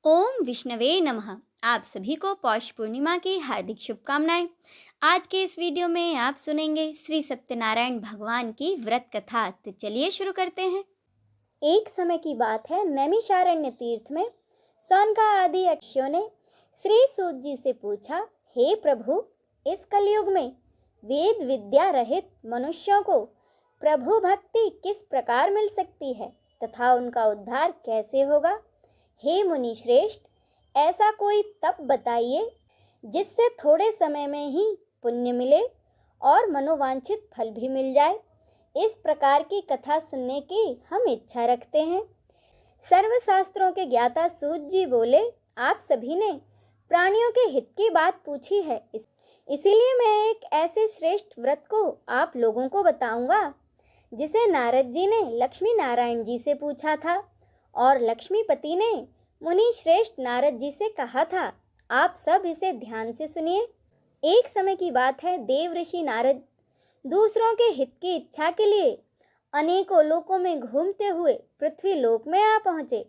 ओम विष्णवे नमः। आप सभी को पौष पूर्णिमा की हार्दिक शुभकामनाएं। आज के इस वीडियो में आप सुनेंगे श्री सत्यनारायण भगवान की व्रत कथा। तो चलिए शुरू करते हैं। एक समय की बात है, नैमिषारण्य तीर्थ में सौनका आदि अक्षयों ने श्री सूत जी से पूछा, हे प्रभु, इस कलयुग में वेद विद्या रहित मनुष्यों को प्रभु भक्ति किस प्रकार मिल सकती है तथा उनका उद्धार कैसे होगा। हे मुनि श्रेष्ठ, ऐसा कोई तप बताइए जिससे थोड़े समय में ही पुण्य मिले और मनोवांछित फल भी मिल जाए। इस प्रकार की कथा सुनने की हम इच्छा रखते हैं। सर्वशास्त्रों के ज्ञाता सूत जी बोले, आप सभी ने प्राणियों के हित की बात पूछी है, इसीलिए मैं एक ऐसे श्रेष्ठ व्रत को आप लोगों को बताऊंगा जिसे नारद जी ने लक्ष्मी नारायण जी से पूछा था और लक्ष्मीपति ने मुनि श्रेष्ठ नारद जी से कहा था। आप सब इसे ध्यान से सुनिए। एक समय की बात है, देव ऋषि नारद दूसरों के हित की इच्छा के लिए अनेकों लोकों में घूमते हुए पृथ्वी लोक में आ पहुँचे।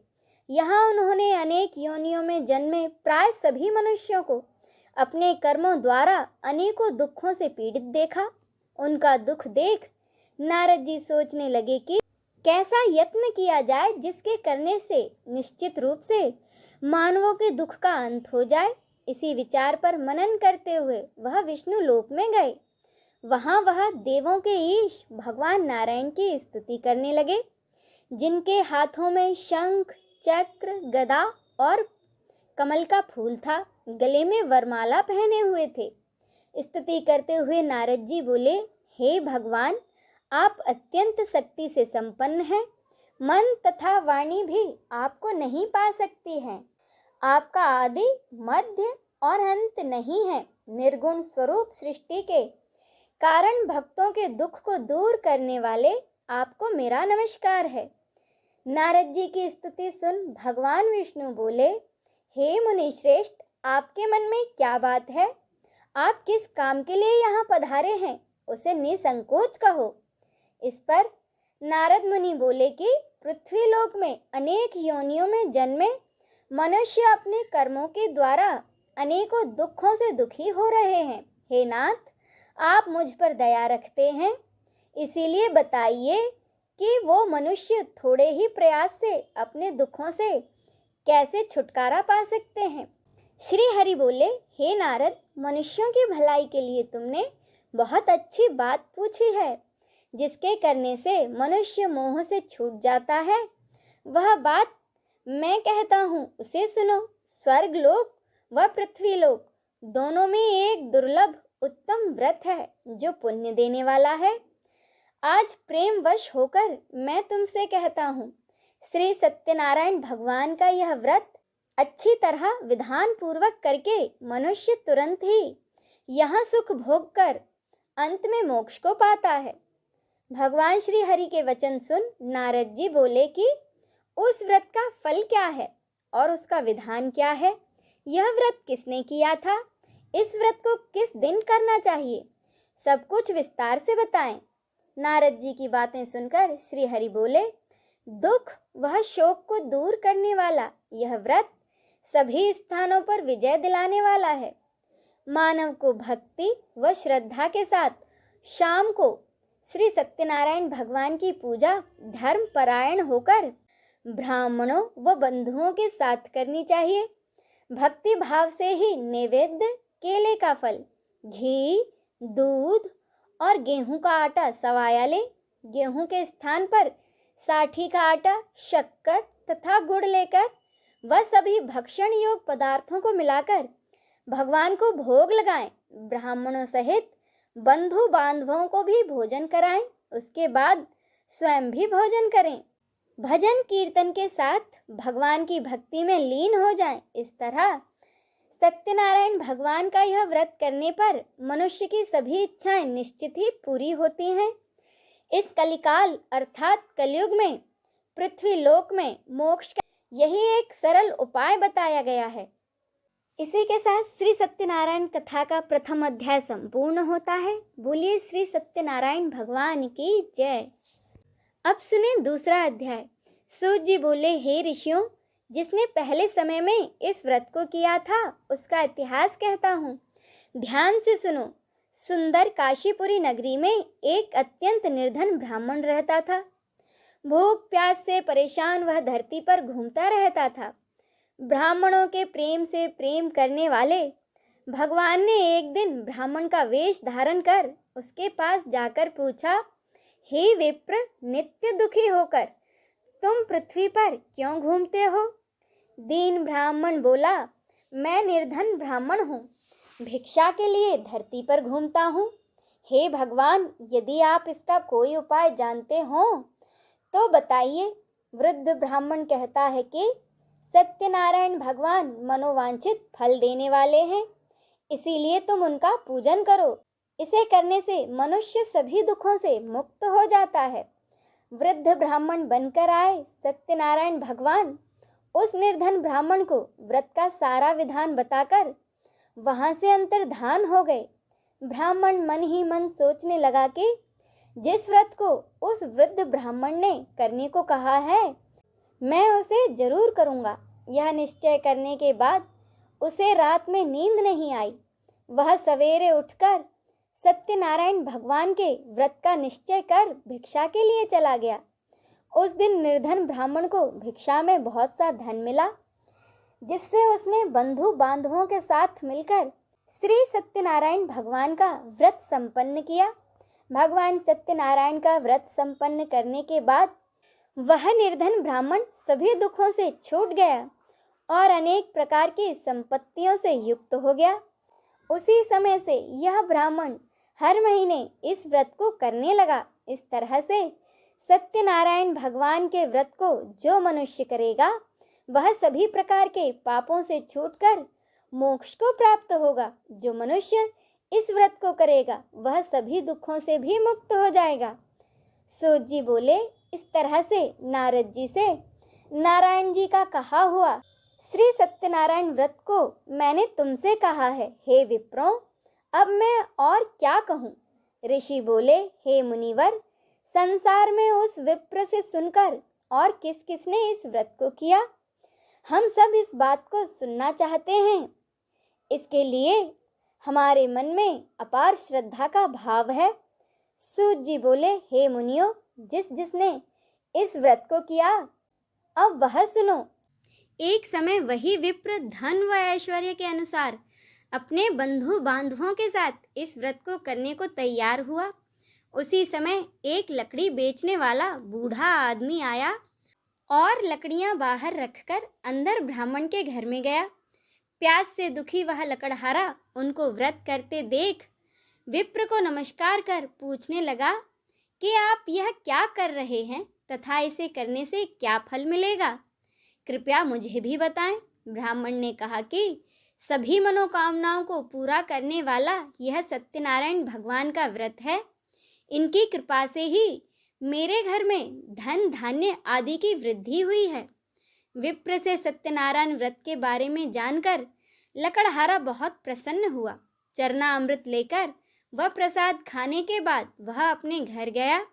यहाँ उन्होंने अनेक योनियों में जन्मे प्राय सभी मनुष्यों को अपने कर्मों द्वारा अनेकों दुखों से पीड़ित देखा। उनका दुख देख नारद जी सोचने लगे कि कैसा यत्न किया जाए जिसके करने से निश्चित रूप से मानवों के दुख का अंत हो जाए। इसी विचार पर मनन करते हुए वह विष्णु लोक में गए। वहाँ वह देवों के ईश भगवान नारायण की स्तुति करने लगे, जिनके हाथों में शंख चक्र गदा और कमल का फूल था, गले में वरमाला पहने हुए थे। स्तुति करते हुए नारद जी बोले, हे भगवान, आप अत्यंत शक्ति से संपन्न हैं। मन तथा वाणी भी आपको नहीं पा सकती हैं। आपका आदि मध्य और अंत नहीं है। निर्गुण स्वरूप सृष्टि के कारण भक्तों के दुख को दूर करने वाले आपको मेरा नमस्कार है। नारद जी की स्तुति सुन भगवान विष्णु बोले, हे मुनि श्रेष्ठ, आपके मन में क्या बात है? आप किस काम के लिए यहाँ पधारे हैं, उसे निसंकोच कहो। इस पर नारद मुनि बोले कि पृथ्वी लोक में अनेक योनियों में जन्मे मनुष्य अपने कर्मों के द्वारा अनेकों दुखों से दुखी हो रहे हैं। हे नाथ, आप मुझ पर दया रखते हैं, इसीलिए बताइए कि वो मनुष्य थोड़े ही प्रयास से अपने दुखों से कैसे छुटकारा पा सकते हैं। श्री हरि बोले, हे नारद, मनुष्यों की भलाई के लिए तुमने बहुत अच्छी बात पूछी है। जिसके करने से मनुष्य मोह से छूट जाता है, वह बात मैं कहता हूँ, उसे सुनो। स्वर्ग लोक व पृथ्वी लोक दोनों में एक दुर्लभ उत्तम व्रत है जो पुण्य देने वाला है। आज प्रेम वश होकर मैं तुमसे कहता हूँ, श्री सत्यनारायण भगवान का यह व्रत अच्छी तरह विधान पूर्वक करके मनुष्य तुरंत ही यहाँ सुख भोग कर अंत में मोक्ष को पाता है। भगवान श्री हरि के वचन सुन नारद जी बोले कि उस व्रत का फल क्या है और उसका विधान क्या है? यह व्रत किसने किया था? इस व्रत को किस दिन करना चाहिए? सब कुछ विस्तार से बताएं। नारद जी की बातें सुनकर श्री हरि बोले, दुख वह शोक को दूर करने वाला यह व्रत सभी स्थानों पर विजय दिलाने वाला है। मानव को भक्ति व श्रद्धा के साथ शाम को श्री सत्यनारायण भगवान की पूजा धर्म परायण होकर ब्राह्मणों व बंधुओं के साथ करनी चाहिए। भक्ति भाव से ही नैवेद्य, केले का फल, घी, दूध और गेहूं का आटा सवाया ले। गेहूं के स्थान पर साठी का आटा, शक्कर तथा गुड़ लेकर वह सभी भक्षण योग पदार्थों को मिलाकर भगवान को भोग लगाएं। ब्राह्मणों सहित बंधु बांधवों को भी भोजन कराएं। उसके बाद स्वयं भी भोजन करें। भजन कीर्तन के साथ भगवान की भक्ति में लीन हो जाएं। इस तरह सत्यनारायण भगवान का यह व्रत करने पर मनुष्य की सभी इच्छाएं निश्चित ही पूरी होती हैं। इस कलिकाल अर्थात कलयुग में पृथ्वी लोक में मोक्ष का यही एक सरल उपाय बताया गया है। इसी के साथ श्री सत्यनारायण कथा का प्रथम अध्याय संपूर्ण होता है। बोलिए श्री सत्यनारायण भगवान की जय। अब सुने दूसरा अध्याय। सूत जी बोले, हे ऋषियों, जिसने पहले समय में इस व्रत को किया था उसका इतिहास कहता हूँ। ध्यान से सुनो। सुंदर काशीपुरी नगरी में एक अत्यंत निर्धन ब्राह्मण रहता था। भूख प्यास से परेशान वह धरती पर घूमता रहता था। ब्राह्मणों के प्रेम से प्रेम करने वाले भगवान ने एक दिन ब्राह्मण का वेश धारण कर उसके पास जाकर पूछा, हे विप्र, नित्य दुखी होकर तुम पृथ्वी पर क्यों घूमते हो? दीन ब्राह्मण बोला, मैं निर्धन ब्राह्मण हूँ, भिक्षा के लिए धरती पर घूमता हूँ। हे भगवान, यदि आप इसका कोई उपाय जानते हो तो बताइए। वृद्ध ब्राह्मण कहता है कि सत्यनारायण भगवान मनोवांछित फल देने वाले हैं, इसीलिए तुम उनका पूजन करो। इसे करने से मनुष्य सभी दुखों से मुक्त हो जाता है। वृद्ध ब्राह्मण बनकर आए सत्यनारायण भगवान उस निर्धन ब्राह्मण को व्रत का सारा विधान बताकर वहां से अंतर्धान हो गए। ब्राह्मण मन ही मन सोचने लगा कि जिस व्रत को उस वृद्ध ब्राह्मण ने करने को कहा है मैं उसे जरूर करूँगा। यह निश्चय करने के बाद उसे रात में नींद नहीं आई। वह सवेरे उठकर सत्यनारायण भगवान के व्रत का निश्चय कर भिक्षा के लिए चला गया। उस दिन निर्धन ब्राह्मण को भिक्षा में बहुत सा धन मिला, जिससे उसने बंधु बांधवों के साथ मिलकर श्री सत्यनारायण भगवान का व्रत संपन्न किया। भगवान सत्यनारायण का व्रत संपन्न करने के बाद वह निर्धन ब्राह्मण सभी दुखों से छूट गया और अनेक प्रकार की संपत्तियों से युक्त हो गया। उसी समय से यह ब्राह्मण हर महीने इस व्रत को करने लगा। इस तरह से सत्यनारायण भगवान के व्रत को जो मनुष्य करेगा वह सभी प्रकार के पापों से छूटकर मोक्ष को प्राप्त होगा। जो मनुष्य इस व्रत को करेगा वह सभी दुखों से भी मुक्त हो जाएगा। सूत जी बोले, इस तरह से नारद जी से नारायण जी का कहा हुआ श्री सत्यनारायण व्रत को मैंने तुमसे कहा है। हे विप्रों, अब मैं और क्या कहूँ? ऋषि बोले, हे मुनिवर, संसार में उस विप्र से सुनकर और किस किसने इस व्रत को किया, हम सब इस बात को सुनना चाहते हैं। इसके लिए हमारे मन में अपार श्रद्धा का भाव है। सूत जी बोले, हे मुनियों, जिस जिसने इस व्रत को किया अब वह सुनो। एक समय वही विप्र धन व ऐश्वर्य के अनुसार अपने बंधु बांधवों के साथ इस व्रत को करने को तैयार हुआ। उसी समय एक लकड़ी बेचने वाला बूढ़ा आदमी आया और लकड़ियां बाहर रखकर अंदर ब्राह्मण के घर में गया। प्यास से दुखी वह लकड़हारा उनको व्रत करते देख विप्र को नमस्कार कर पूछने लगा कि आप यह क्या कर रहे हैं तथा इसे करने से क्या फल मिलेगा, कृपया मुझे भी बताएं। ब्राह्मण ने कहा कि सभी मनोकामनाओं को पूरा करने वाला यह सत्यनारायण भगवान का व्रत है। इनकी कृपा से ही मेरे घर में धन धान्य आदि की वृद्धि हुई है। विप्र से सत्यनारायण व्रत के बारे में जानकर लकड़हारा बहुत प्रसन्न हुआ। चरना अमृत लेकर वह प्रसाद खाने के बाद वह अपने घर गया।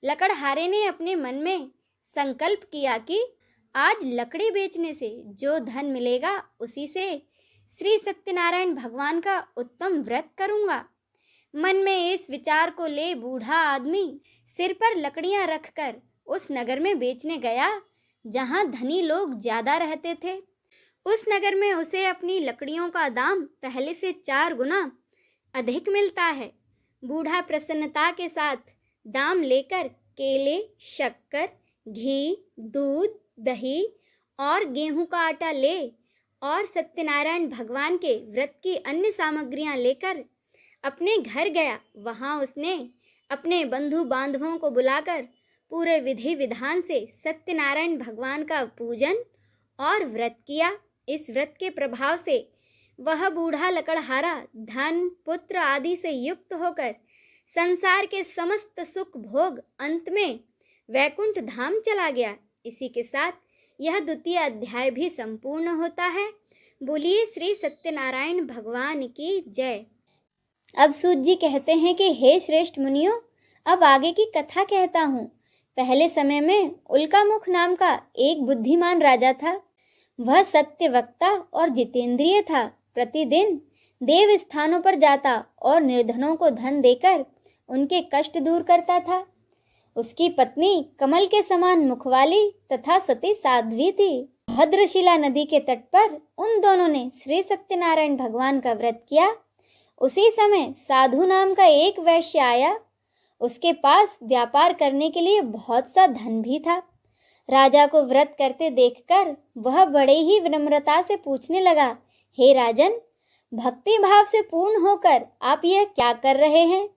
लकड़हारे ने अपने मन में संकल्प किया कि आज लकड़ी बेचने से जो धन मिलेगा उसी से श्री सत्यनारायण भगवान का उत्तम व्रत करूँगा। मन में इस विचार को ले बूढ़ा आदमी सिर पर लकड़ियाँ रखकर उस नगर में बेचने गया जहाँ धनी लोग ज़्यादा रहते थे। उस नगर में उसे अपनी लकड़ियों का दाम पहले से 4 गुना अधिक मिलता है। बूढ़ा प्रसन्नता के साथ दाम लेकर केले, शक्कर, घी, दूध, दही और गेहूं का आटा ले और सत्यनारायण भगवान के व्रत की अन्य सामग्रियां लेकर अपने घर गया। वहां उसने अपने बंधु बांधवों को बुलाकर पूरे विधि विधान से सत्यनारायण भगवान का पूजन और व्रत किया। इस व्रत के प्रभाव से वह बूढ़ा लकड़हारा धन, पुत्र आदि से युक्त होकर संसार के समस्त सुख भोग अंत में वैकुंठ धाम चला गया। इसी के साथ यह द्वितीय अध्याय भी संपूर्ण होता है। बोलिए श्री सत्यनारायण भगवान की जय। अब सूत जी कहते हैं कि हे श्रेष्ठ मुनियों, अब आगे की कथा कहता हूँ। पहले समय में उल्कामुख नाम का एक बुद्धिमान राजा था। वह सत्य वक्ता और जितेंद्रिय था। प्रतिदिन देव स्थानों पर जाता और निर्धनों को धन देकर उनके कष्ट दूर करता था। उसकी पत्नी कमल के समान मुखवाली तथा सती साध्वी थी। भद्रशिला नदी के तट पर उन दोनों ने श्री सत्यनारायण भगवान का व्रत किया। उसी समय साधु नाम का एक वैश्य आया। उसके पास व्यापार करने के लिए बहुत सा धन भी था। राजा को व्रत करते देखकर वह बड़े ही विनम्रता से पूछने लगा, हे राजन, भक्ति भाव से पूर्ण होकर आप यह क्या कर रहे हैं?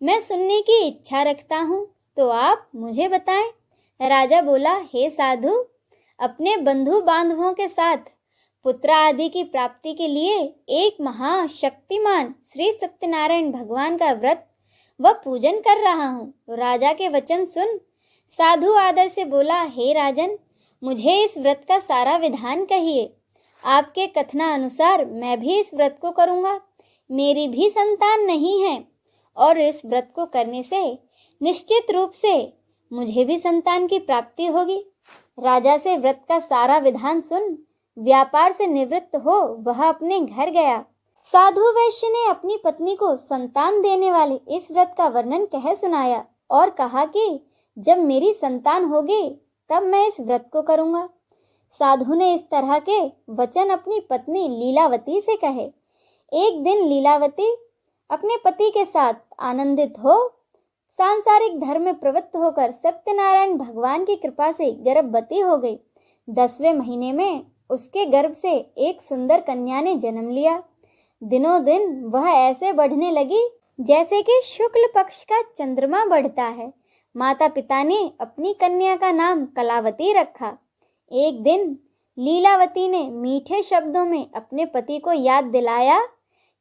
मैं सुनने की इच्छा रखता हूँ, तो आप मुझे बताएं। राजा बोला, हे साधु, अपने बंधु बांधवों के साथ पुत्र आदि की प्राप्ति के लिए एक महाशक्तिमान श्री सत्यनारायण भगवान का व्रत व पूजन कर रहा हूँ। राजा के वचन सुन साधु आदर से बोला, हे राजन, मुझे इस व्रत का सारा विधान कहिए। आपके कथनानुसार मैं भी इस व्रत को करूँगा। मेरी भी संतान नहीं है और इस व्रत को करने से निश्चित रूप से मुझे भी संतान की प्राप्ति होगी। राजा से व्रत का सारा विधान सुन व्यापार से निवृत्त हो वह अपने घर गया। साधु वैश्य ने अपनी पत्नी को संतान देने वाले इस व्रत का वर्णन कह सुनाया और कहा कि जब मेरी संतान होगी तब मैं इस व्रत को करूँगा। साधु ने इस तरह के वचन अपनी पत्नी लीलावती से कहे। एक दिन लीलावती अपने पति के साथ आनंदित हो सांसारिक धर्म में प्रवृत्त होकर सत्यनारायण भगवान की कृपा से गर्भवती हो गई। 10वें महीने में उसके गर्भ से एक सुंदर कन्या ने जन्म लिया। दिनों दिन वह ऐसे बढ़ने लगी जैसे कि शुक्ल पक्ष का चंद्रमा बढ़ता है। माता पिता ने अपनी कन्या का नाम कलावती रखा। एक दिन लीलावती ने मीठे शब्दों में अपने पति को याद दिलाया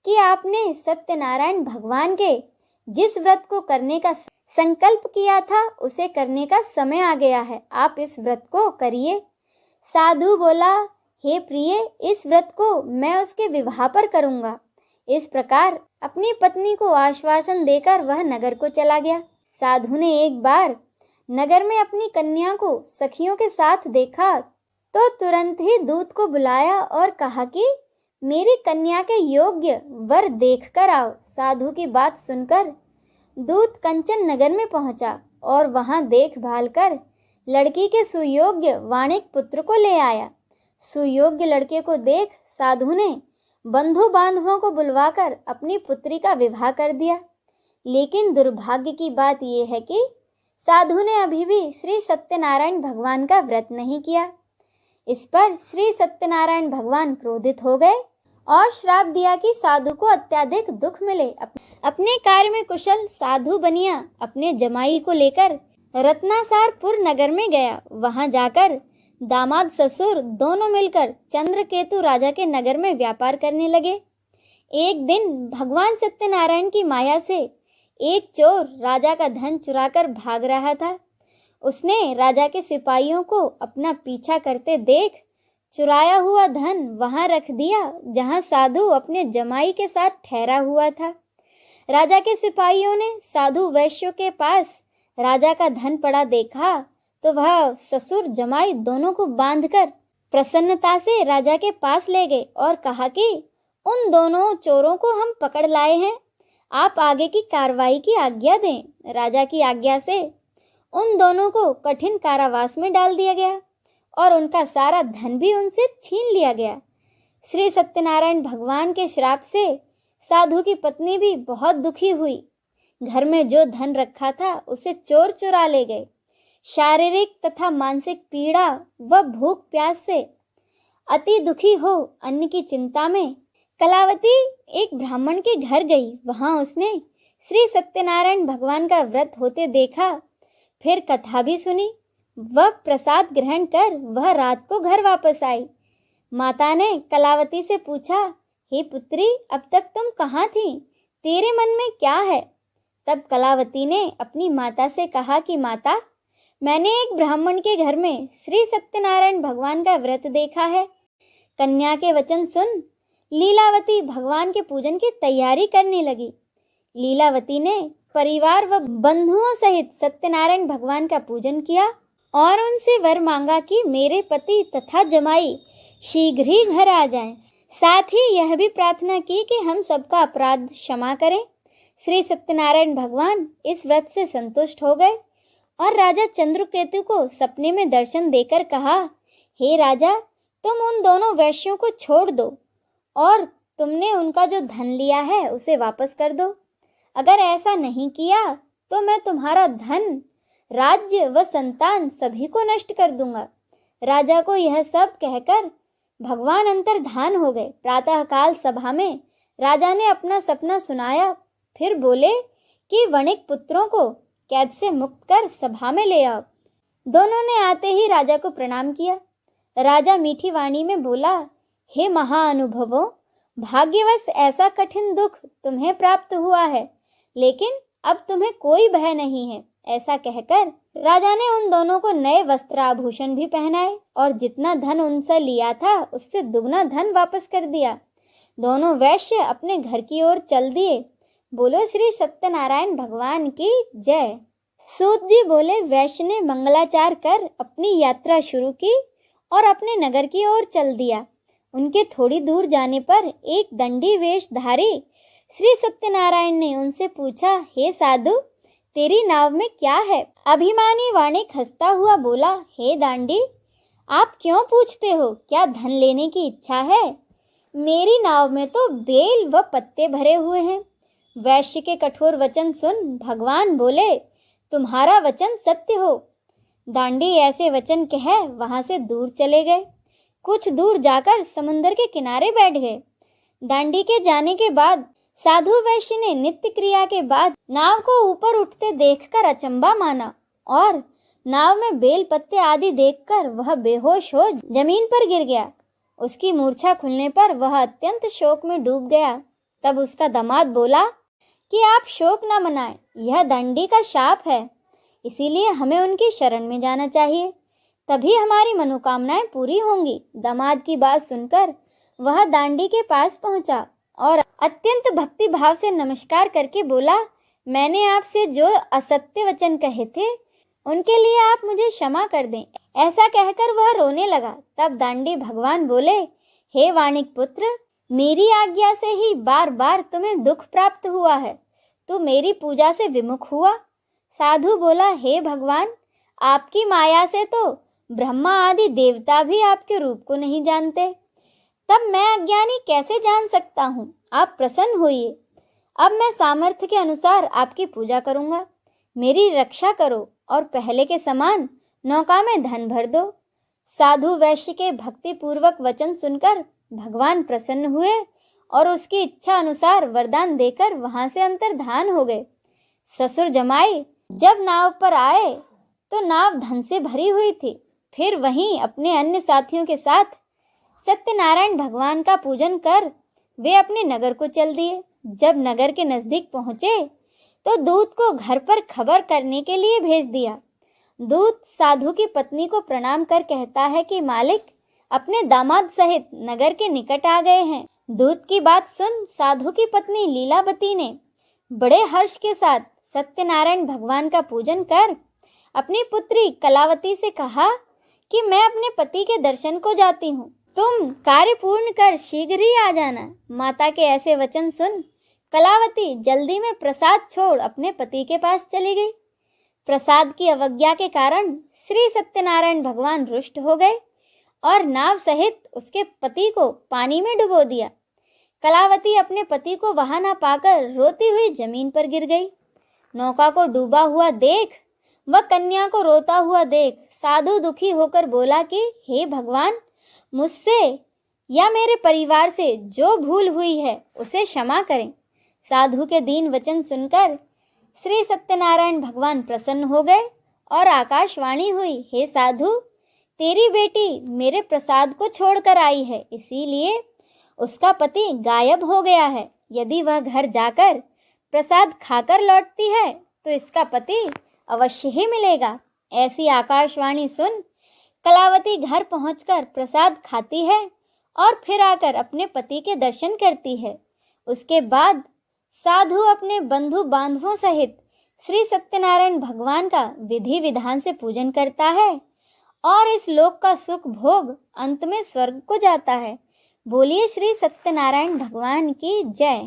कि आपने सत्यनारायण भगवान के जिस व्रत को करने का संकल्प किया था उसे करने का समय आ गया है, आप इस व्रत को करिए। साधु बोला, हे प्रिय, इस व्रत को मैं उसके विवाह पर करूँगा। इस प्रकार अपनी पत्नी को आश्वासन देकर वह नगर को चला गया। साधु ने एक बार नगर में अपनी कन्या को सखियों के साथ देखा तो तुरंत ही दूत को बुलाया और कहा कि मेरी कन्या के योग्य वर देख कर आओ। साधु की बात सुनकर दूत कंचन नगर में पहुंचा और वहां देखभाल कर लड़की के सुयोग्य वाणिक पुत्र को ले आया। सुयोग्य लड़के को देख साधु ने बंधु बांधवों को बुलवाकर अपनी पुत्री का विवाह कर दिया। लेकिन दुर्भाग्य की बात यह है कि साधु ने अभी भी श्री सत्यनारायण भगवान का व्रत नहीं किया। इस पर श्री सत्यनारायण भगवान क्रोधित हो गए और श्राप दिया कि साधु को अत्यधिक दुख मिले। अपने कार्य में कुशल साधु बनिया अपने जमाई को लेकर रत्नासारपुर नगर में गया। वहां जाकर दामाद ससुर दोनों मिलकर चंद्रकेतु राजा के नगर में व्यापार करने लगे। एक दिन भगवान सत्यनारायण की माया से एक चोर राजा का धन चुराकर भाग रहा था। उसने राजा के सिपाहियों को अपना पीछा करते देख चुराया हुआ धन वहां रख दिया जहां साधु अपने जमाई के साथ ठहरा हुआ था। राजा के सिपाहियों ने साधु वैश्यों के पास राजा का धन पड़ा देखा तो वह ससुर जमाई दोनों को बांधकर प्रसन्नता से राजा के पास ले गए और कहा कि उन दोनों चोरों को हम पकड़ लाए हैं, आप आगे की कार्रवाई की आज्ञा दें। राजा की आज्ञा से उन दोनों को कठिन कारावास में डाल दिया गया और उनका सारा धन भी उनसे छीन लिया गया। श्री सत्यनारायण भगवान के श्राप से साधु की पत्नी भी बहुत दुखी हुई। घर में जो धन रखा था उसे चोर चुरा ले गए। शारीरिक तथा मानसिक पीड़ा व भूख प्यास से अति दुखी हो अन्न की चिंता में कलावती एक ब्राह्मण के घर गई। वहां उसने श्री सत्यनारायण भगवान का व्रत होते देखा, फिर कथा भी सुनी। वह प्रसाद ग्रहण कर वह रात को घर वापस आई। माता ने कलावती से पूछा, हे पुत्री, अब तक तुम कहाँ थी? तेरे मन में क्या है? तब कलावती ने अपनी माता से कहा कि माता, मैंने एक ब्राह्मण के घर में श्री सत्यनारायण भगवान का व्रत देखा है। कन्या के वचन सुन लीलावती भगवान के पूजन की तैयारी करने लगी। लीलावती ने परिवार व बंधुओं सहित सत्यनारायण भगवान का पूजन किया और उनसे वर मांगा कि मेरे पति तथा जमाई शीघ्र ही घर आ जाएं। साथ ही यह भी प्रार्थना की कि हम सबका अपराध क्षमा करें। श्री सत्यनारायण भगवान इस व्रत से संतुष्ट हो गए और राजा चंद्रकेतु को सपने में दर्शन देकर कहा, हे राजा, तुम उन दोनों वैश्यों को छोड़ दो और तुमने उनका जो धन लिया है उसे वापस कर दो। अगर ऐसा नहीं किया तो मैं तुम्हारा धन, राज्य व संतान सभी को नष्ट कर दूंगा। राजा को यह सब कहकर भगवान अंतर्धान हो गए। प्रातःकाल सभा में राजा ने अपना सपना सुनाया। फिर बोले कि वणिक पुत्रों को कैद से मुक्त कर सभा में ले आओ। दोनों ने आते ही राजा को प्रणाम किया। राजा मीठी वाणी में बोला, हे महाअनुभवों, भाग्यवश ऐसा कठिन दुख तुम्हें प्राप्त हुआ है, लेकिन अब तुम्हें कोई भय नहीं है। ऐसा कहकर राजा ने उन दोनों को नए वस्त्र आभूषण भी पहनाए और जितना धन उनसे लिया था उससे दुगना धन वापस कर दिया। दोनों वैश्य अपने घर की ओर चल दिए। बोलो श्री सत्यनारायण भगवान की जय। सूत जी बोले, वैश्य ने मंगलाचार कर अपनी यात्रा शुरू की और अपने नगर की ओर चल दिया। उनके थोड़ी दूर जाने पर एक दंडी वेशधारी श्री सत्यनारायण ने उनसे पूछा, हे साधु, तेरी नाव में क्या है? अभिमानी वाणिक हंसता हुआ बोला, हे दांडी, आप क्यों पूछते हो? क्या धन लेने की इच्छा है? मेरी नाव में तो बेल व पत्ते भरे हुए हैं। वैश्य के कठोर वचन सुन भगवान बोले, तुम्हारा वचन सत्य हो। दांडी ऐसे वचन कह वहां से दूर चले गए। कुछ दूर जाकर समुद्र के किनारे बैठ गए। दांडी के जाने के बाद साधु वैश्य ने नित्य क्रिया के बाद नाव को ऊपर उठते देखकर अचंबा माना और नाव में बेल पत्ते आदि देखकर वह बेहोश हो जमीन पर गिर गया। उसकी मूर्छा खुलने पर वह अत्यंत शोक में डूब गया। तब उसका दामाद बोला कि आप शोक न मनाएं, यह दंडी का शाप है, इसीलिए हमें उनकी शरण में जाना चाहिए, तभी हमारी मनोकामनाएं पूरी होंगी। दामाद की बात सुनकर वह दांडी के पास पहुंचा और अत्यंत भक्ति भाव से नमस्कार करके बोला, मैंने आपसे जो असत्य वचन कहे थे उनके लिए आप मुझे क्षमा कर दें। ऐसा कहकर वह रोने लगा। तब दांडी भगवान बोले, हे वाणिक पुत्र, मेरी आज्ञा से ही बार बार तुम्हें दुख प्राप्त हुआ है, तू मेरी पूजा से विमुख हुआ। साधु बोला, हे भगवान, आपकी माया से तो ब्रह्मा आदि देवता भी आपके रूप को नहीं जानते, तब मैं अज्ञानी कैसे जान सकता हूँ? आप प्रसन्न होइए। अब मैं सामर्थ्य के अनुसार आपकी पूजा करूँगा। मेरी रक्षा करो और पहले के समान नौका में धन भर दो। साधु वैश्य के भक्ति पूर्वक वचन सुनकर भगवान प्रसन्न हुए और उसकी इच्छा अनुसार वरदान देकर वहां से अंतर्धान हो गए। ससुर जमाई जब नाव पर आए तो नाव धन से भरी हुई थी। फिर वहीं अपने अन्य साथियों के साथ सत्यनारायण भगवान का पूजन कर वे अपने नगर को चल दिए। जब नगर के नजदीक पहुंचे तो दूत को घर पर खबर करने के लिए भेज दिया। दूत साधु की पत्नी को प्रणाम कर कहता है कि मालिक अपने दामाद सहित नगर के निकट आ गए हैं। दूत की बात सुन साधु की पत्नी लीलावती ने बड़े हर्ष के साथ सत्यनारायण भगवान का पूजन कर अपनी पुत्री कलावती से कहा कि मैं अपने पति के दर्शन को जाती हूँ, तुम कार्य पूर्ण कर शीघ्र ही आ जाना। माता के ऐसे वचन सुन कलावती जल्दी में प्रसाद छोड़ अपने पति के पास चली गई। प्रसाद की अवज्ञा के कारण श्री सत्यनारायण भगवान रुष्ट हो गए और नाव सहित उसके पति को पानी में डुबो दिया। कलावती अपने पति को वहां ना पाकर रोती हुई जमीन पर गिर गई। नौका को डूबा हुआ देख व कन्या को रोता हुआ देख साधु दुखी होकर बोला कि हे भगवान, मुझसे या मेरे परिवार से जो भूल हुई है उसे क्षमा करें। साधु के दीन वचन सुनकर श्री सत्यनारायण भगवान प्रसन्न हो गए और आकाशवाणी हुई, हे साधु, तेरी बेटी मेरे प्रसाद को छोड़कर आई है, इसीलिए उसका पति गायब हो गया है। यदि वह घर जाकर प्रसाद खाकर लौटती है तो इसका पति अवश्य ही मिलेगा। ऐसी आकाशवाणी सुन कलावती घर पहुंचकर प्रसाद खाती है और फिर आकर अपने पति के दर्शन करती है। उसके बाद साधु अपने बंधु बांधवों सहित श्री सत्यनारायण भगवान का विधि विधान से पूजन करता है और इस लोक का सुख भोग अंत में स्वर्ग को जाता है। बोलिए श्री सत्यनारायण भगवान की जय।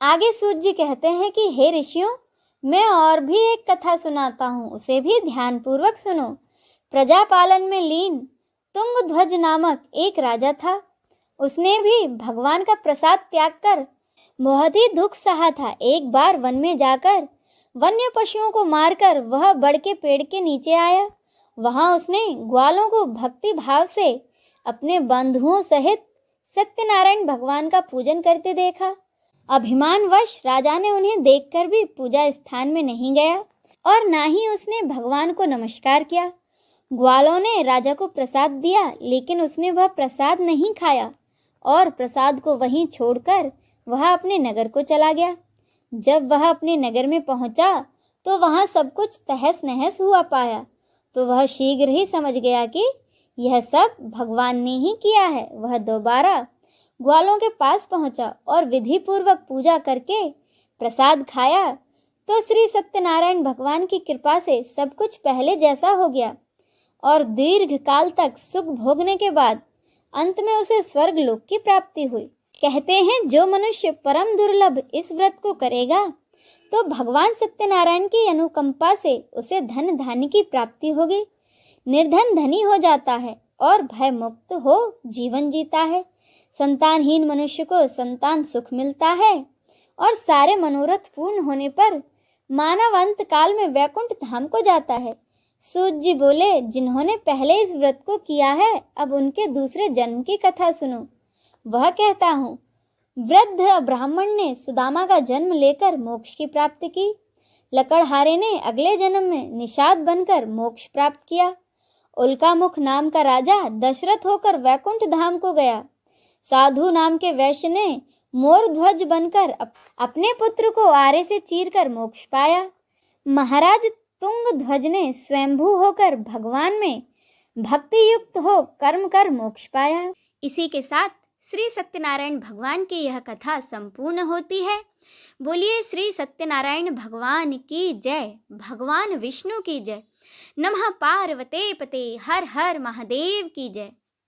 आगे सूत जी कहते हैं कि हे ऋषियों, मैं और भी एक कथा सुनाता हूँ, उसे भी ध्यानपूर्वक सुनो। प्रजा पालन में लीन तुंगध्वज नामक एक राजा था। उसने भी भगवान का प्रसाद त्याग कर बहुत ही दुख सहा था। एक बार वन में जाकर वन्य पशुओं को मारकर वह बड़ के पेड़ के नीचे आया। वहां उसने ग्वालों को भक्ति भाव से अपने बंधुओं सहित सत्यनारायण भगवान का पूजन करते देखा। अभिमानवश राजा ने उन्हें देखकर भी पूजा स्थान में नहीं गया और ना ही उसने भगवान को नमस्कार किया। ग्वालों ने राजा को प्रसाद दिया, लेकिन उसने वह प्रसाद नहीं खाया और प्रसाद को वहीं छोड़कर वह अपने नगर को चला गया। जब वह अपने नगर में पहुंचा तो वहां सब कुछ तहस नहस हुआ पाया, तो वह शीघ्र ही समझ गया कि यह सब भगवान ने ही किया है। वह दोबारा ग्वालों के पास पहुंचा और विधि पूर्वक पूजा करके प्रसाद खाया, तो श्री सत्यनारायण भगवान की कृपा से सब कुछ पहले जैसा हो गया और दीर्घ काल तक सुख भोगने के बाद अंत में उसे स्वर्ग लोक की प्राप्ति हुई। कहते हैं जो मनुष्य परम दुर्लभ इस व्रत को करेगा तो भगवान सत्यनारायण की अनुकंपा से उसे धन धान्य की प्राप्ति होगी, निर्धन धनी हो जाता है और भय मुक्त हो जीवन जीता है। संतानहीन मनुष्य को संतान सुख मिलता है और सारे मनोरथ पूर्ण होने पर मानव अंत काल में वैकुंठ धाम को जाता है। सूत जी बोले, जिन्होंने पहले इस व्रत को किया है अब उनके दूसरे जन्म की कथा सुनो। वह कहता हूँ, वृद्ध ब्राह्मण ने सुदामा का जन्म लेकर मोक्ष की प्राप्ति की। लकड़हारे ने अगले जन्म में निषाद बनकर मोक्ष प्राप्त किया। उल्कामुख नाम का राजा दशरथ होकर वैकुंठ धाम को गया। साधु नाम के वैश्य ने मोर ध्वज बनकर अपने पुत्र को आरे से चीरकर मोक्ष पाया। महाराज तुंग ध्वज ने स्वयंभू होकर भगवान में भक्ति युक्त हो कर्म कर मोक्ष पाया। इसी के साथ श्री सत्यनारायण भगवान की यह कथा संपूर्ण होती है। बोलिए श्री सत्यनारायण भगवान की जय। भगवान विष्णु की जय। नमः पार्वते पते हर हर महादेव की जय।